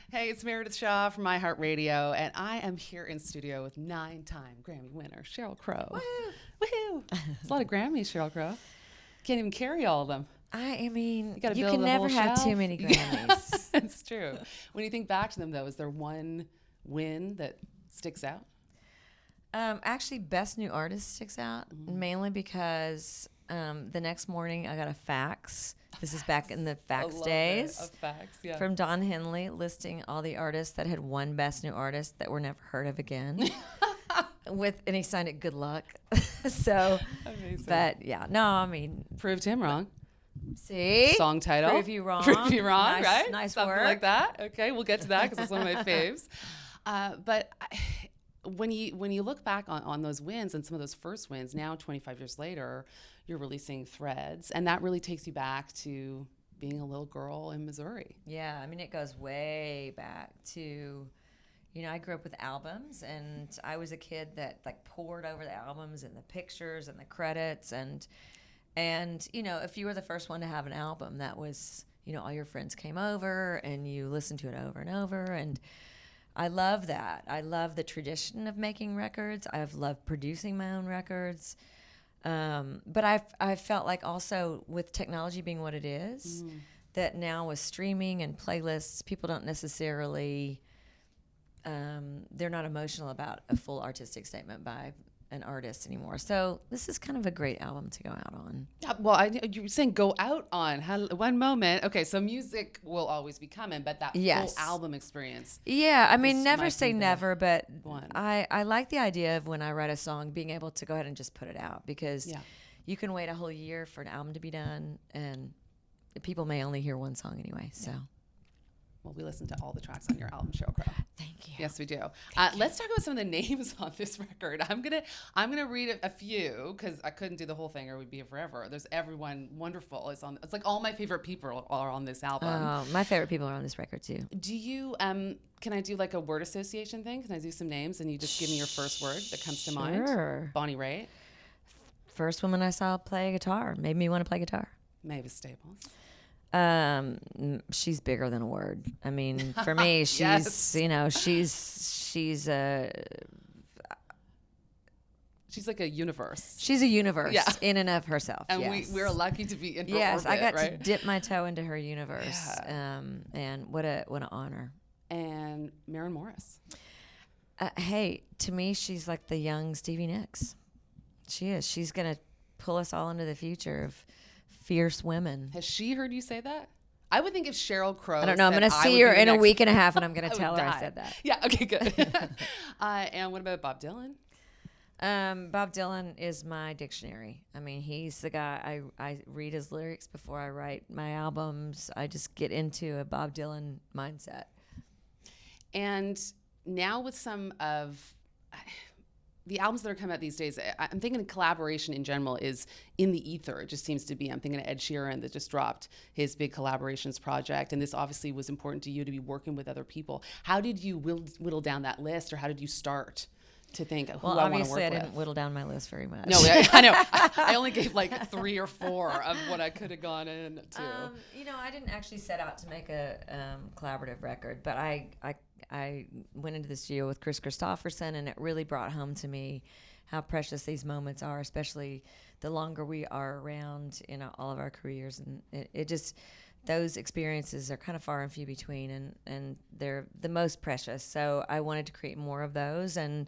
Hey, it's Meredith Shaw from iHeartRadio, and I am here in studio with 9-time Grammy winner Sheryl Crow. Woohoo! Woohoo! It's a lot of Grammys, Sheryl Crow. Can't even carry all of them. I mean, You got to you build can the never whole have shelf. too many Grammys. It's true. When you think back to them, though, is there one win that sticks out? Actually, Best New Artist sticks out, mainly because the next morning I got a fax. This is back in the fax days. A fax, yeah. From Don Henley listing all the artists that had won Best New Artist that were never heard of again. And he signed it "Good luck." So, Amazing. but yeah, no, I mean, Proved him wrong. see, Song title. Prove you wrong. Prove you wrong, Nice- right? nice Something work. like that. Okay, we'll get to that because it's one of my faves. When you look back on those wins and some of those first wins, now 25 years later, you're releasing Threads, and that really takes you back to being a little girl in Missouri. Yeah, I mean, it goes way back to, I grew up with albums, and I was a kid that like pored over the albums and the pictures and the credits, and if you were the first one to have an album, that was, all your friends came over and you listened to it over and over, and I love that. I love the tradition of making records. I've loved producing my own records. But I felt like also with technology being what it is, that now with streaming and playlists, people don't necessarily, they're not emotional about a full artistic statement by an artist anymore. So this is kind of a great album to go out on. Well, you were saying go out on. One moment. Okay, so music will always be coming, but that Yes. full album experience. Yeah, I mean, This never might say be the never, but one. I like the idea of when I write a song, being able to go ahead and just put it out, because Yeah. you can wait a whole year for an album to be done, and people may only hear one song anyway. So Well, we listened to all the tracks on your album, Sheryl Crow. thank you. Yes, we do. Let's talk about some of the names on this record. I'm gonna read a few because I couldn't do the whole thing or we'd be here forever. There's everyone wonderful. It's like all my favorite people are on this album. My favorite people are on this record too. Do you can I do like a word association thing? Can I do some names and you just give me your first word that comes to mind? Sure. Bonnie Raitt, First woman I saw play guitar made me want to play guitar. Mavis Staples. She's bigger than a word. I mean, for me, she's Yes. she's a She's like a universe. she's a universe Yeah. in and of herself. And yes. we're lucky to be in her Yes, orbit, I got right? to dip my toe into her universe. Yeah. And what an honor. And Maren Morris. Hey, to me, she's like the young Stevie Nicks. She is. She's going to pull us all into the future of fierce women. Has she heard you say that? I would think if Sheryl Crow. I don't know. I'm said going to I see would her be the in a next- week and a half, and I'm going I to would tell her I die. said that. Yeah. Okay. Good. And what about Bob Dylan? Bob Dylan is my dictionary. I mean, he's the guy. I read his lyrics before I write my albums. I just get into a Bob Dylan mindset. And now with some of the albums that are coming out these days, I'm thinking collaboration in general is in the ether. It just seems to be. I'm thinking of Ed Sheeran that just dropped his big collaborations project. And this obviously was important to you to be working with other people. How did you whittle down that list, or how did you start to think who Well, I want to obviously, work I with? didn't whittle down my list very much. No, I know. I only gave like 3 or 4 of what I could have gone into. I didn't actually set out to make a collaborative record, but I went into the studio with Chris Christopherson, and it really brought home to me how precious these moments are, especially the longer we are around in all of our careers. And it just, those experiences are kind of far and few between, and they're the most precious. So I wanted to create more of those, and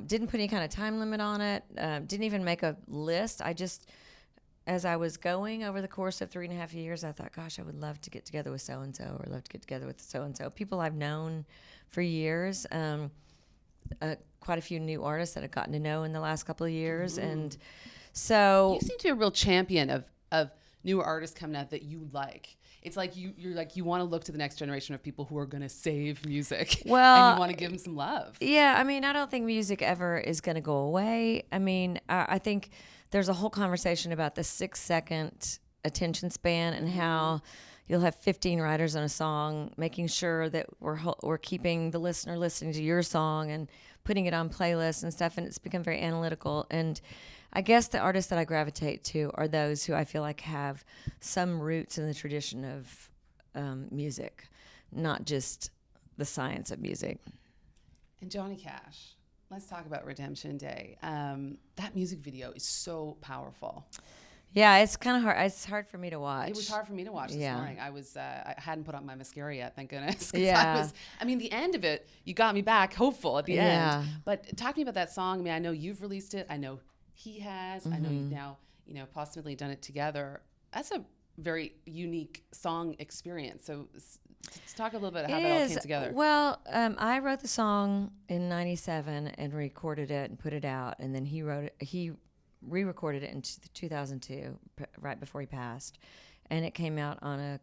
didn't put any kind of time limit on it. Didn't even make a list. I just, as I was going over the course of 3.5 years, I thought, gosh, I would love to get together with so-and-so, or love to get together with so-and-so. People I've known for years, quite a few new artists that I've gotten to know in the last couple of years. Mm-hmm. And so... You seem to be a real champion of newer artists coming out that you like. It's like you're like, you want to look to the next generation of people who are going to save music. Well, and you want to give them some love. Yeah, I mean, I don't think music ever is going to go away. I mean, I think there's a whole conversation about the 6-second attention span and how you'll have 15 writers on a song, making sure that we're keeping the listener listening to your song and putting it on playlists and stuff, and it's become very analytical. And I guess the artists that I gravitate to are those who I feel like have some roots in the tradition of music, not just the science of music. And Johnny Cash, let's talk about Redemption Day. That music video is so powerful. Yeah, it's kind of hard. It's hard for me to watch. It was hard for me to watch this morning. I hadn't put on my mascara yet, thank goodness. Yeah. I mean, the end of it, you got me back hopeful at the end. But talk to me about that song. I mean, I know you've released it. I know he has. I know you've now, possibly done it together. That's a very unique song experience. So let's talk a little bit about how that all came together. Well, I wrote the song in '97 and recorded it and put it out, and then he re-recorded it in 2002, right before he passed, and it came out on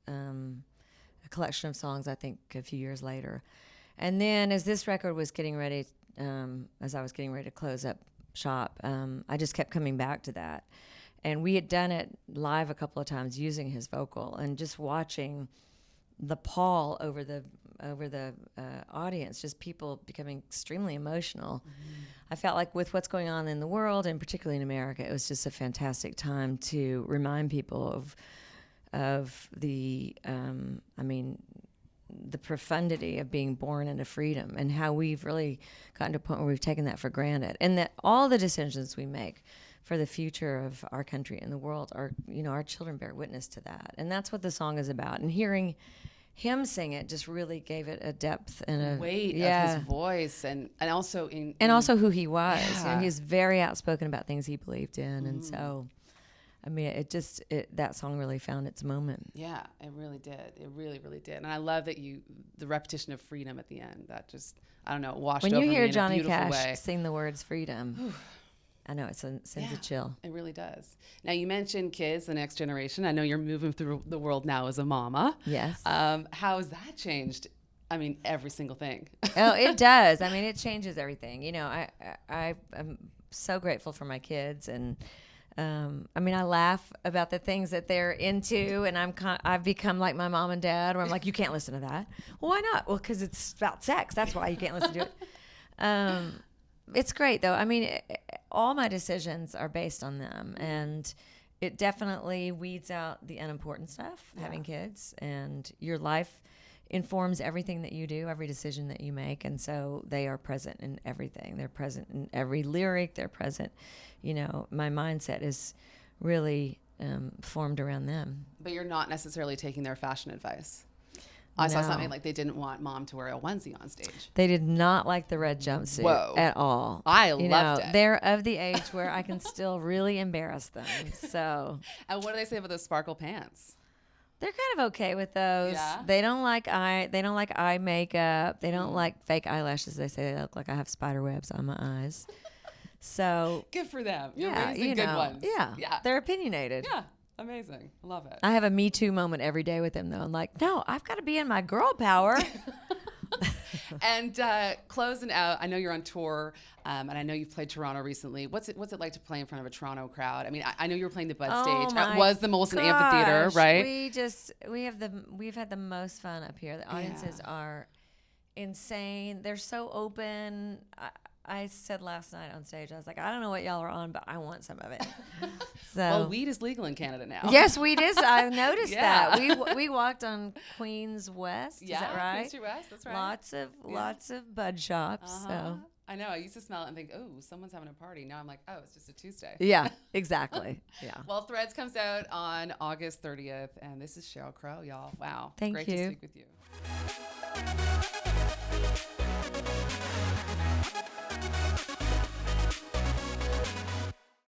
a collection of songs, I think, a few years later. And then as this record was getting ready, as I was getting ready to close up shop, I just kept coming back to that. And we had done it live a couple of times using his vocal, and just watching the pall over the audience, just people becoming extremely emotional. I felt like with what's going on in the world, and particularly in America, it was just a fantastic time to remind people of the the profundity of being born into freedom, and how we've really gotten to a point where we've taken that for granted, and that all the decisions we make for the future of our country and the world are, our children bear witness to that. And that's what the song is about. And hearing him sing it just really gave it a depth and a weight of his voice, and also also who he was. He was very outspoken about things he believed in, and so, I mean, that song really found its moment. Yeah, it really did. It really, really did. And I love that the repetition of freedom at the end. That just, I don't know, washed over me in a beautiful way. When you hear Johnny Cash sing the words freedom, I know it sends a chill. It really does. Now, you mentioned kids, the next generation. I know you're moving through the world now as a mama. Yes. How has that changed? I mean, every single thing. Oh, it does. I mean, it changes everything. I'm so grateful for my kids, and I laugh about the things that they're into, and I've become like my mom and dad, where I'm like, you can't listen to that. Well, why not? Well, because it's about sex. That's why you can't listen to it. It's great, though. I mean, all my decisions are based on them, and it definitely weeds out the unimportant stuff, having kids, and your life informs everything that you do, every decision that you make, and so they are present in everything. They're present in every lyric. They're present. My mindset is really formed around them. But you're not necessarily taking their fashion advice. I saw something like they didn't want mom to wear a onesie on stage. They did not like the red jumpsuit at all. I loved it. They're of the age where I can still really embarrass them. So. And what do they say about those sparkle pants? They're kind of okay with those. Yeah. They don't like eye makeup. They don't like fake eyelashes. They say they look like I have spider webs on my eyes. So. Good for them. You're raising good ones. Yeah. They're opinionated. Yeah. Amazing. Love it. I have a Me Too moment every day with them, though. I'm like, no, I've got to be in my girl power. And closing out, I know you're on tour, and I know you've played Toronto recently. What's it like to play in front of a Toronto crowd? I mean, I know you were playing the Bud stage. It was the Molson Amphitheater, right? We've had the most fun up here. The audiences are insane. They're so open. I said last night on stage, I was like, I don't know what y'all are on, but I want some of it. So, well, weed is legal in Canada now. Yes, weed is. I've noticed that. We walked on Queens West. Yeah, is that right? Queens West. That's right. Lots of bud shops. So I know. I used to smell it and think, oh, someone's having a party. Now I'm like, oh, it's just a Tuesday. Yeah, exactly. Yeah. Well, Threads comes out on August 30th, and this is Sheryl Crow, y'all. Wow. Thank you. Great to speak with you.